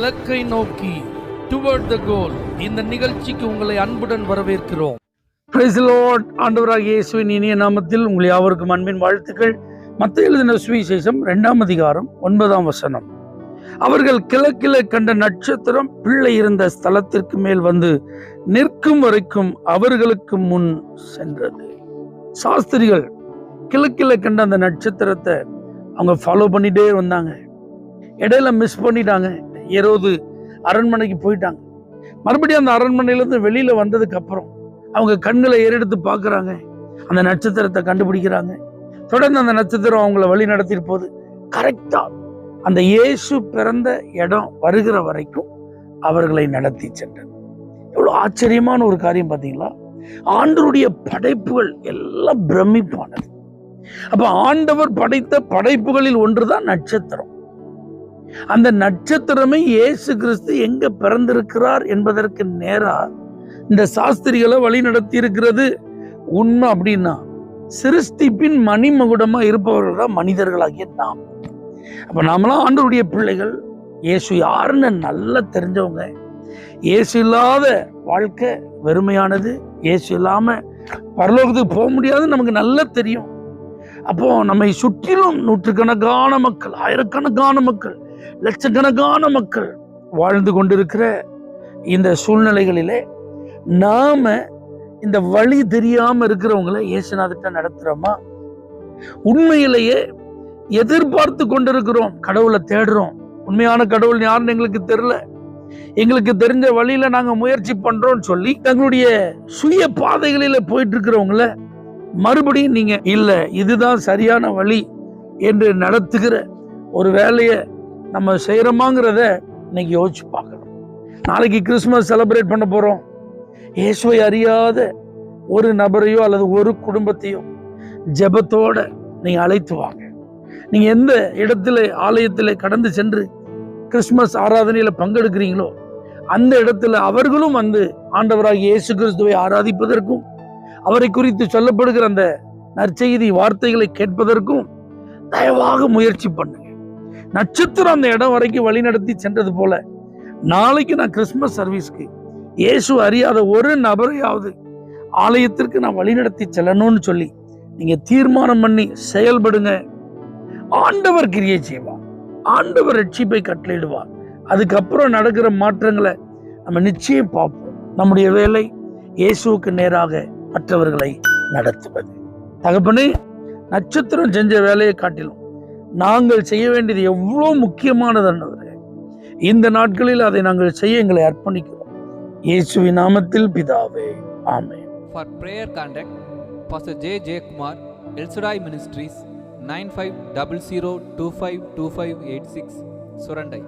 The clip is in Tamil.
இலக்கை நோக்கி டுவர்ட் த கோல். இந்த நிகழ்ச்சிக்கு உங்களை அன்புடன் வரவேற்கிறோம். Praise the Lord. ஆண்டவராகிய இயேசுவின் இனிய நாமத்தில் உங்கள் யாவருக்கும் அன்பின் வாழ்த்துக்கள். மத்தேயு எழுதின சுவிசேஷம் 2ஆம் அதிகாரம் 9ஆம் வசனம். அவர்கள் கிழக்கிலே கண்ட நட்சத்திரம் பிள்ளை இருந்த ஸ்தலத்திற்கு மேல் வந்து நிற்கும் வரைக்கும் அவர்களுக்கு முன் சென்றது. சாஸ்திரிகள் கிழக்கிலே கண்ட அந்த நட்சத்திரத்தை அவங்க ஃபாலோ பண்ணிட்டே வந்தாங்க. இடையில மிஸ் பண்ணிட்டாங்க. ஏரோது அரண்மனைக்கு போயிட்டாங்க. மறுபடியும் அந்த அரண்மனையிலேருந்து வெளியில வந்ததுக்கு அப்புறம் அவங்க கண்களை ஏறெடுத்து பார்க்குறாங்க. அந்த நட்சத்திரத்தை கண்டுபிடிக்கிறாங்க. தொடர்ந்து அந்த நட்சத்திரம் அவங்கள வழி நடத்திட்டு போகுது. கரெக்டா அந்த இயேசு பிறந்த இடம் வருகிற வரைக்கும் அவர்களை நடத்தி சென்றது. எவ்வளோ ஆச்சரியமான ஒரு காரியம் பார்த்தீங்களா? ஆண்டவருடைய படைப்புகள் எல்லாம் பிரமிப்பானது. அப்ப ஆண்டவர் படைத்த படைப்புகளில் ஒன்றுதான் நட்சத்திரம். அந்த நட்சத்திரமே இயேசு கிறிஸ்து எங்க பிறந்திருக்கிறார் என்பதற்கு நேரா இந்த சாஸ்திரிகளை வழி நடத்தி இருக்கிறது. உண்மை அப்படின்னா சிருஷ்டிப்பின் மணிமகுடமா இருப்பவர்கள் தான் மனிதர்களாகிய நாம். அப்ப நாமெல்லாம் ஆண்டவருடைய பிள்ளைகள். இயேசு யாருன்னு நல்லா தெரிஞ்சவங்க. இயேசு இல்லாத வாழ்க்கை வெறுமையானது. இயேசு இல்லாம பரலோகத்துக்கு போக முடியாது நமக்கு நல்லா தெரியும். அப்போ நம்மை சுற்றிலும் நூற்றுக்கணக்கான மக்கள், ஆயிரக்கணக்கான மக்கள், லட்சக்கணக்கான மக்கள் வாழ்ந்து கொண்டிருக்கிற இந்த சூழ்நிலைகளிலே நாம இந்த வழி தெரியாம இருக்கிறவங்களை இயேசுநாதர்கிட்ட நடத்துறோமா? உண்மையிலேயே எதிர்பார்த்து கொண்டிருக்கிறோம். கடவுளை தேடுறோம். உண்மையான கடவுள் யாருன்னு எங்களுக்கு தெரியல, எங்களுக்கு தெரிஞ்ச வழியில நாங்க முயற்சி பண்றோம்னு சொல்லி தங்களுடைய சுய பாதைகளில போயிட்டு இருக்கிறவங்கள மறுபடியும் நீங்க இல்ல இதுதான் சரியான வழி என்று நடத்துகிற ஒரு வேலையை நம்ம செய்யறோமாங்கிறத இன்னைக்கு யோசிச்சு பார்க்கணும். நாளைக்கு கிறிஸ்துமஸ் செலிப்ரேட் பண்ண போறோம். இயேசுவை அறியாத ஒரு நபரையோ அல்லது ஒரு குடும்பத்தையோ ஜெபத்தோட நீங்க அழைத்து வாங்க. நீங்க எந்த இடத்துல ஆலயத்திலே கடந்து சென்று கிறிஸ்துமஸ் ஆராதனையில பங்கெடுக்கிறீங்களோ அந்த இடத்துல அவர்களும் வந்து ஆண்டவராகிய இயேசு கிறிஸ்துவை ஆராதிப்பதற்கும் அவரை குறித்து சொல்லப்படுகிற அந்த நற்செய்தி வார்த்தைகளை கேட்பதற்கும் தயவாக முயற்சி பண்ணுங்க. நட்சத்திரம் அந்த இடம் வரைக்கும் வழி நடத்தி சென்றது போல நாளைக்கு நான் கிறிஸ்துமஸ் சர்வீஸ்க்கு இயேசு அறியாத ஒரு நபரையாவது ஆலயத்திற்கு நான் வழி நடத்தி செல்லணும்னு சொல்லி நீங்க தீர்மானம் பண்ணி செயல்படுங்க. ஆண்டவர் கிரியை செய்வார். ஆண்டவர் ரட்சிப்பை கட்டளையிடுவார். அதுக்கப்புறம் நடக்கிற மாற்றங்களை நம்ம நிச்சயம் பார்ப்போம். நம்முடைய வேலை இயேசுவுக்கு நேராக மற்றவர்களை நடத்துவது. தகப்பனே, நட்சத்திரம் செஞ்ச வேலையை காட்டிலும் நாங்கள் செய்ய வேண்டியது எவ்வளோ முக்கியமானது. இந்த நாட்களில் அதை நாங்கள் செய்ய எங்களை அர்ப்பணிக்கிறோம். இயேசுவின் நாமத்தில் பிதாவே, ஆமென். For prayer contact Pastor J. J. Kumar, El Shaddai Ministries, 9500252586, Surandai.